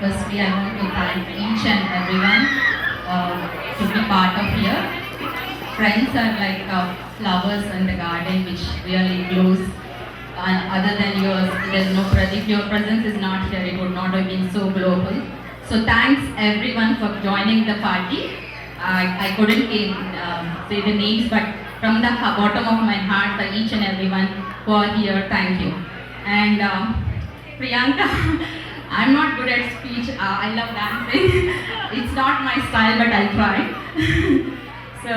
Firstly, I want to thank each and everyone to be part of here. Friends are like flowers in the garden which really glows. Other than yours, there's no if your presence is not here, it would not have been so global. So thanks everyone for joining the party. I couldn't say the names, but from the bottom of my heart, for each and everyone who are here, thank you. And Priyanka, I'm not good at speech. I love dancing. It's not my style, but I'll try. So,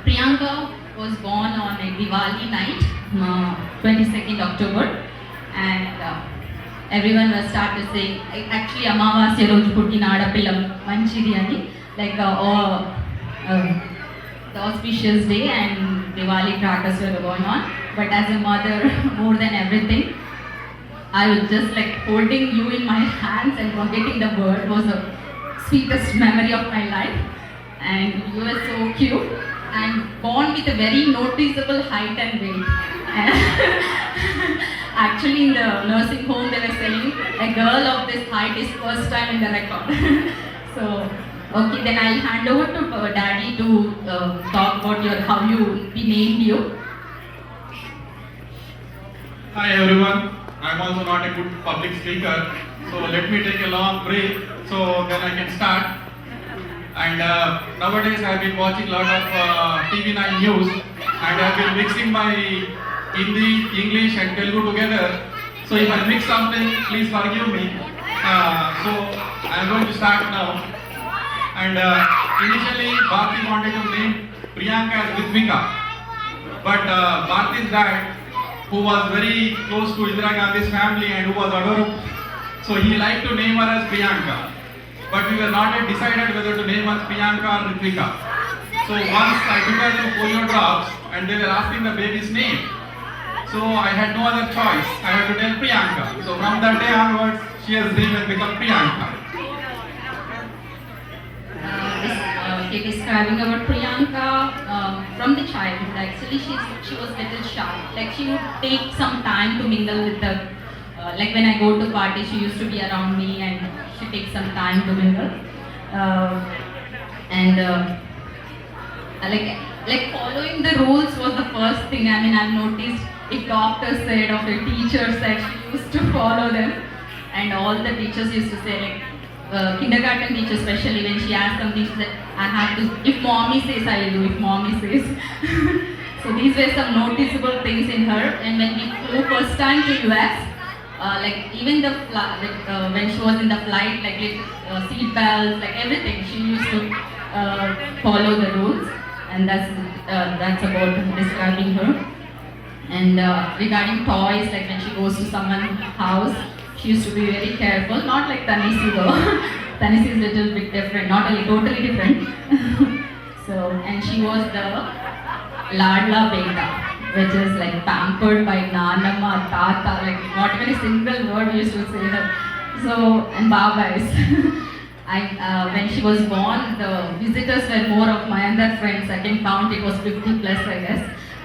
Priyanka was born on a Diwali night, 22nd October, and everyone was started saying, actually, Amavasya Roju Puttinada Pillam Manchidi ani, like the auspicious day, and Diwali crackers were going on. But as a mother, more than everything, I was just like holding you in my hands and forgetting the word was the sweetest memory of my life. And you were so cute and born with a very noticeable height and weight. Actually, in the nursing home, they were saying a girl of this height is first time in the record. So, okay, then I'll hand over to Daddy to talk about how we named you. Hi everyone. I'm also not a good public speaker, so let me take a long break so then I can start. And nowadays I've been watching a lot of TV9 news, and I've been mixing my Hindi, English and Telugu together. So if I mix something, please forgive me. So I'm going to start now. And initially Bharti wanted to name Priyanka as Ritvika, but Bharti's dad, who was very close to Indira Gandhi's family and who was adorable, so he liked to name her as Priyanka. But we were not yet decided whether to name her Priyanka or Ritvika. So once I took her to polio drops and they were asking the baby's name, so I had no other choice. I had to tell Priyanka. So from that day onwards, she has named and become Priyanka. Describing about Priyanka from the childhood. Actually, she was little shy. Like she would take some time to mingle with the. Like when I go to party, she used to be around me, and she takes some time to mingle. Like following the rules was the first thing. I mean, I've noticed if doctor said or a teacher said, she used to follow them, and all the teachers used to say like. Kindergarten teacher, especially when she asked something, she said, I have to, if mommy says, I will do, if mommy says. So these were some noticeable things in her. And when we flew first time to US, like even the when she was in the flight, like seat belts, like everything, she used to follow the rules. And that's about describing her. And regarding toys, like when she goes to someone's house, she used to be very careful, not like Tanisi though. Tanisi is a little bit different, not totally different. So, and she was the Ladla Beta, which is like pampered by Nanama, Tata, like not even a single word we used to say her. So, and Baba is. When she was born, the visitors were more of my other friends. I can count, it was 50 plus, I guess.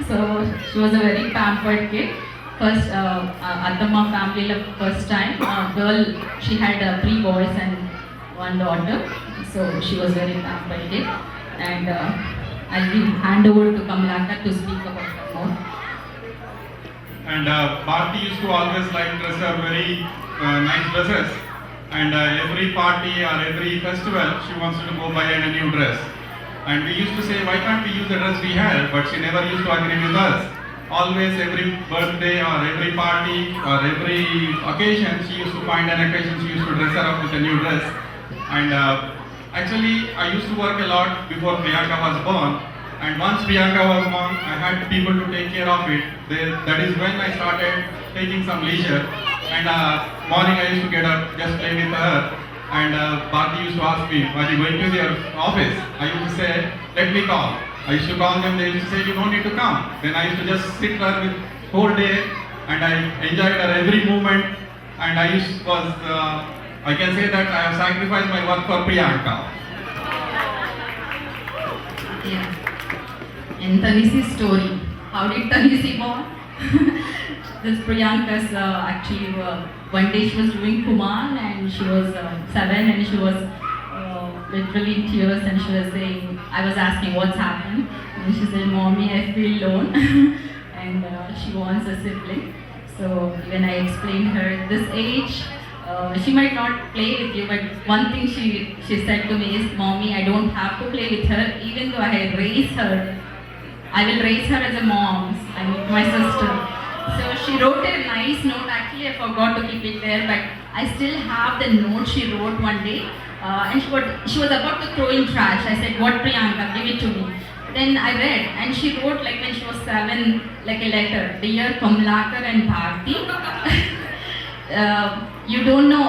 So, she was a very pampered kid. First, Addamma family, first time, girl, she had 3 boys and 1 daughter. So she was very pampered kid. And I'll hand over to Kamalaka to speak about her more. And Bharti used to always like dress her very nice dresses. And every party or every festival, she wants to go buy a new dress. And we used to say, why can't we use the dress we had? But she never used to agree with us. Always every birthday or every party or every occasion, she used to find an occasion, she used to dress her up with a new dress. And actually, I used to work a lot before Priyanka was born. And once Priyanka was born, I had people to take care of it. That is when I started taking some leisure. And morning I used to get up, just play with her. And Bharti used to ask me, are you going to your office? I used to say, let me call. I used to call them, they used to say, you don't need to come. Then I used to just sit there with whole day, and I enjoyed her every moment. And I can say that I have sacrificed my work for Priyanka. Yeah. And Tanisi's story. How did Tanisi born? This Priyanka's actually one day she was doing Kuman and and she was 7, and she was literally in tears, and she was saying, I was asking what's happened, and she said, "Mommy, I feel alone," and she wants a sibling. So when I explained her this age, she might not play with you, but one thing she said to me is, "Mommy, I don't have to play with her, even though I raise her. I will raise her as a mom, I mean my sister." So she wrote a nice note. Actually, I forgot to keep it there, but I still have the note she wrote one day. And she was about to throw in trash. I said, "What, Priyanka? Give it to me." Then I read, and she wrote, like when she was 7, like a letter. "Dear Kamlakar and Bharti, you don't know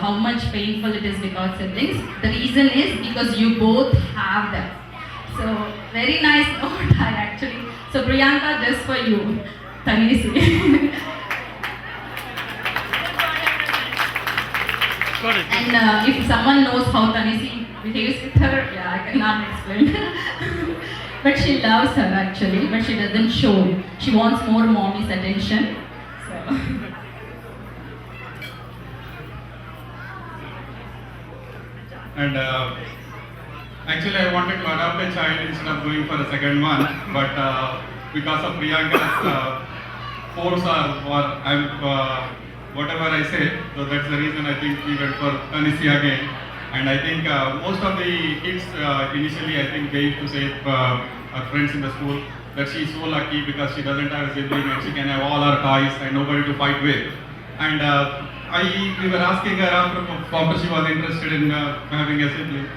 how much painful it is without siblings. The reason is because you both have them." So very nice note. I actually. So Priyanka, just for you, Tanisi. Got it. And if someone knows how Tanisi behaves with her, yeah, I cannot explain. But she loves her actually, but she doesn't show. She wants more mommy's attention. So. And actually, I wanted to adopt a child instead of going for a second one, but because of Priyanka's force or whatever I said, so that's the reason I think we went for Tanisi again. And I think most of the kids initially, I think they used to say, our friends in the school, that she's so lucky because she doesn't have a sibling and she can have all her toys and nobody to fight with. And we were asking her after she was interested in having a sibling.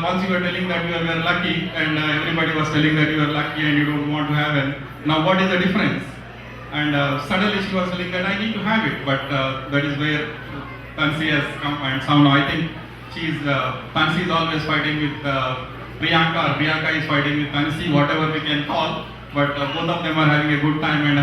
Once you were telling that you were lucky, and everybody was telling that you are lucky and you don't want to have it. Now what is the difference? And suddenly she was telling that I need to have it, but that is where Tansi has come. And so now I think Tansi is always fighting with Priyanka, or Priyanka is fighting with Tansi, whatever we can call, but both of them are having a good time and